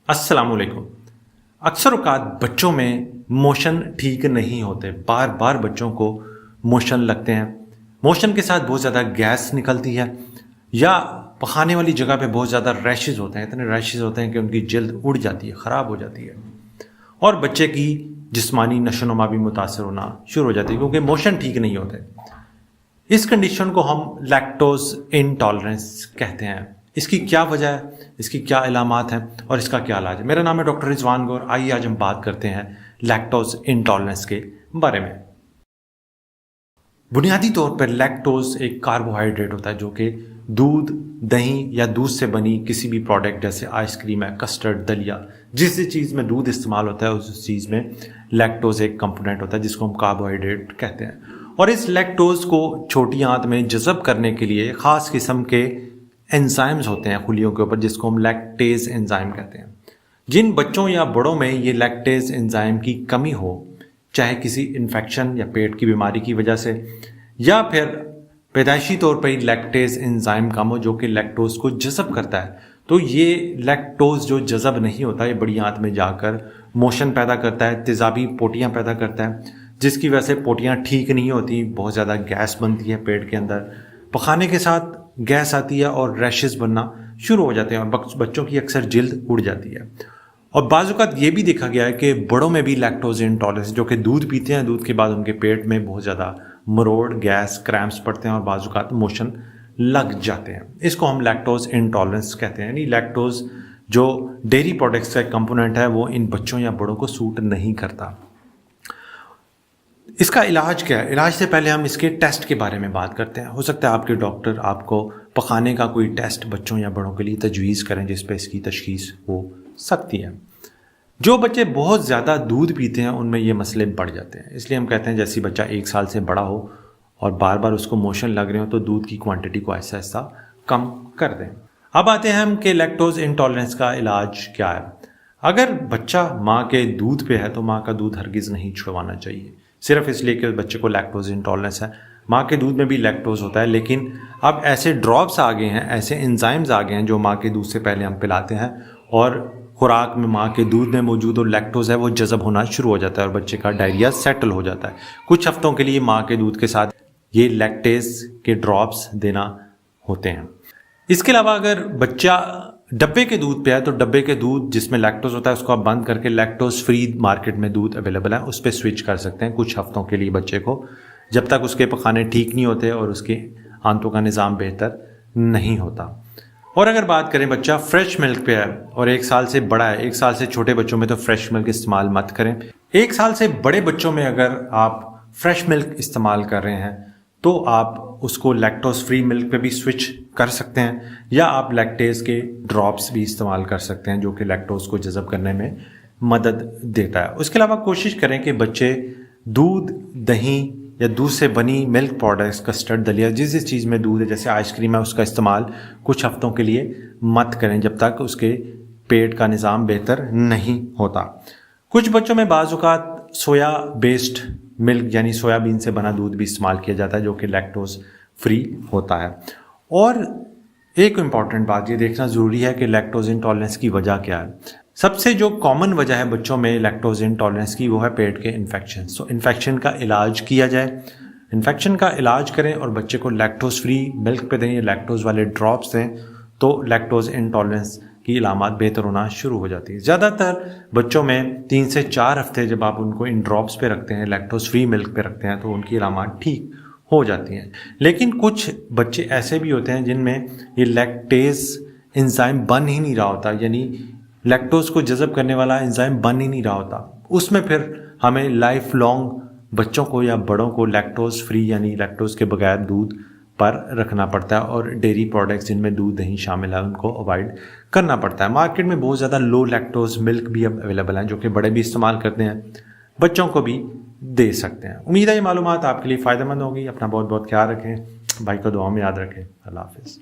السلام علیکم۔ اکثر اوقات بچوں میں موشن ٹھیک نہیں ہوتے، بار بار بچوں کو موشن لگتے ہیں، موشن کے ساتھ بہت زیادہ گیس نکلتی ہے یا پخانے والی جگہ پہ بہت زیادہ ریشز ہوتے ہیں، اتنے ریشز ہوتے ہیں کہ ان کی جلد اڑ جاتی ہے، خراب ہو جاتی ہے اور بچے کی جسمانی نشو و نما بھی متاثر ہونا شروع ہو جاتی ہے کیونکہ موشن ٹھیک نہیں ہوتے۔ اس کنڈیشن کو ہم لیکٹوز انٹالرنس کہتے ہیں۔ اس کی کیا وجہ ہے، اس کی کیا علامات ہیں اور اس کا کیا علاج ہے؟ میرا نام ہے ڈاکٹر رضوان گور۔ آئیے آج ہم بات کرتے ہیں لیکٹوز انٹالرنس کے بارے میں۔ بنیادی طور پر لیکٹوز ایک کاربوہائیڈریٹ ہوتا ہے جو کہ دودھ، دہی یا دودھ سے بنی کسی بھی پروڈکٹ جیسے آئس کریم ہے، کسٹرڈ، دلیا، جس چیز میں دودھ استعمال ہوتا ہے اس چیز میں لیکٹوز ایک کمپوننٹ ہوتا ہے جس کو ہم کاربوہائیڈریٹ کہتے ہیں۔ اور اس لیکٹوز کو چھوٹی آنت میں جذب کرنے کے لیے خاص قسم کے انزائمز ہوتے ہیں خلیوں کے اوپر جس کو ہم لیکٹیز انزائم کہتے ہیں۔ جن بچوں یا بڑوں میں یہ لیکٹیز انزائم کی کمی ہو، چاہے کسی انفیکشن یا پیٹ کی بیماری کی وجہ سے یا پھر پیدائشی طور پر ہی لیکٹیز انزائم کم ہو جو کہ لیکٹوز کو جذب کرتا ہے، تو یہ لیکٹوز جو جذب نہیں ہوتا یہ بڑی آنت میں جا کر موشن پیدا کرتا ہے، تیزابی پوٹیاں پیدا کرتا ہے جس کی وجہ سے پوٹیاں ٹھیک نہیں ہوتی، بہت زیادہ گیس بنتی ہے پیٹ کے اندر، پخانے کے ساتھ گیس آتی ہے اور ریشز بننا شروع ہو جاتے ہیں اور بچوں کی اکثر جلد اڑ جاتی ہے۔ اور بعض اوقات یہ بھی دیکھا گیا ہے کہ بڑوں میں بھی لیکٹوز انٹالرنس جو کہ دودھ پیتے ہیں، دودھ کے بعد ان کے پیٹ میں بہت زیادہ مروڑ، گیس، کریمپس پڑتے ہیں اور بعض اوقات موشن لگ جاتے ہیں۔ اس کو ہم لیکٹوز انٹالرنس کہتے ہیں، یعنی لیکٹوز جو ڈیری پروڈکٹس کا ایک کمپوننٹ ہے وہ ان بچوں یا بڑوں کو سوٹ نہیں کرتا۔ اس کا علاج کیا ہے؟ علاج سے پہلے ہم اس کے ٹیسٹ کے بارے میں بات کرتے ہیں۔ ہو سکتا ہے آپ کے ڈاکٹر آپ کو پخانے کا کوئی ٹیسٹ بچوں یا بڑوں کے لیے تجویز کریں جس پہ اس کی تشخیص ہو سکتی ہے۔ جو بچے بہت زیادہ دودھ پیتے ہیں ان میں یہ مسئلے بڑھ جاتے ہیں، اس لیے ہم کہتے ہیں جیسے بچہ 1 سال سے بڑا ہو اور بار بار اس کو موشن لگ رہے ہوں تو دودھ کی کوانٹٹی کو آہستہ آہستہ کم کر دیں۔ اب آتے ہیں ہم کہ لیکٹوز انٹالرنس کا علاج کیا ہے۔ اگر بچہ ماں کے دودھ پہ ہے تو ماں کا دودھ ہرگز نہیں چھڑوانا چاہیے، صرف اس لیے کہ بچے کو لیکٹوز انٹالرنس ہے۔ ماں کے دودھ میں بھی لیکٹوز ہوتا ہے، لیکن اب ایسے ڈراپس آ گئے ہیں، ایسے انزائمز آ گئے ہیں جو ماں کے دودھ سے پہلے ہم پلاتے ہیں اور خوراک میں ماں کے دودھ میں موجود جو لیکٹوز ہے وہ جذب ہونا شروع ہو جاتا ہے اور بچے کا ڈائریا سیٹل ہو جاتا ہے۔ کچھ ہفتوں کے لیے ماں کے دودھ کے ساتھ یہ لیکٹیز کے ڈراپس دینا ہوتے ہیں۔ اس کے علاوہ اگر بچہ ڈبے کے دودھ پہ ہے تو ڈبے کے دودھ جس میں لیکٹوز ہوتا ہے اس کو آپ بند کر کے لیکٹوز فری مارکیٹ میں دودھ اویلیبل ہے اس پہ سوئچ کر سکتے ہیں کچھ ہفتوں کے لیے بچے کو، جب تک اس کے پخانے ٹھیک نہیں ہوتے اور اس کے آنتوں کا نظام بہتر نہیں ہوتا۔ اور اگر بات کریں بچہ فریش ملک پہ ہے اور 1 سال سے بڑا ہے، 1 سال سے چھوٹے بچوں میں تو فریش ملک استعمال مت کریں۔ 1 سال سے بڑے بچوں میں اگر آپ فریش ملک استعمال کر رہے ہیں تو آپ اس کو لیکٹوز فری ملک پہ بھی سوئچ کر سکتے ہیں یا آپ لیکٹیز کے ڈراپس بھی استعمال کر سکتے ہیں جو کہ لیکٹوز کو جذب کرنے میں مدد دیتا ہے۔ اس کے علاوہ کوشش کریں کہ بچے دودھ، دہی یا دودھ سے بنی ملک پروڈکٹس، کسٹرڈ، دلیا، جس چیز میں دودھ ہے جیسے آئس کریم ہے اس کا استعمال کچھ ہفتوں کے لیے مت کریں جب تک اس کے پیٹ کا نظام بہتر نہیں ہوتا۔ کچھ بچوں میں بعض اوقات سویا بیسڈ ملک یعنی سویا بین سے بنا دودھ بھی استعمال کیا جاتا ہے جو کہ لیکٹوز فری ہوتا ہے۔ اور ایک امپورٹنٹ بات یہ دیکھنا ضروری ہے کہ لیکٹوز انٹالرنس کی وجہ کیا ہے۔ سب سے جو کامن وجہ ہے بچوں میں لیکٹوز انٹالرنس کی وہ ہے پیٹ کے انفیکشن۔ سو انفیکشن کا علاج کیا جائے، انفیکشن کا علاج کریں اور بچے کو لیکٹوز فری ملک پہ دیں یا لیکٹوز والے ڈراپس دیں تو لیکٹوز انٹالرنس کی علامات بہتر ہونا شروع ہو جاتی ہے۔ زیادہ تر بچوں میں 3 سے 4 ہفتے جب آپ ان کو ان ڈراپس پہ رکھتے ہیں، لیکٹوز فری ملک پہ رکھتے ہیں تو ان کی علامات ٹھیک ہو جاتی ہیں۔ لیکن کچھ بچے ایسے بھی ہوتے ہیں جن میں یہ لیکٹیز انزائم بن ہی نہیں رہا ہوتا، یعنی لیکٹوز کو جذب کرنے والا انزائم بن ہی نہیں رہا ہوتا۔ اس میں پھر ہمیں لائف لانگ بچوں کو یا بڑوں کو لیکٹوز فری یعنی لیکٹوز کے بغیر دودھ پر رکھنا پڑتا ہے اور ڈیری پروڈکٹس جن میں دودھ، دہی شامل ہے ان کو اوائڈ کرنا پڑتا ہے۔ مارکیٹ میں بہت زیادہ لو لیکٹوز ملک بھی اب اویلیبل ہیں جو کہ بڑے بھی استعمال کرتے ہیں، بچوں کو بھی دے سکتے ہیں۔ امید ہے یہ معلومات آپ کے لیے فائدہ مند ہوگی۔ اپنا بہت بہت خیال رکھیں، بھائی کو دعاؤں میں یاد رکھیں۔ اللہ حافظ۔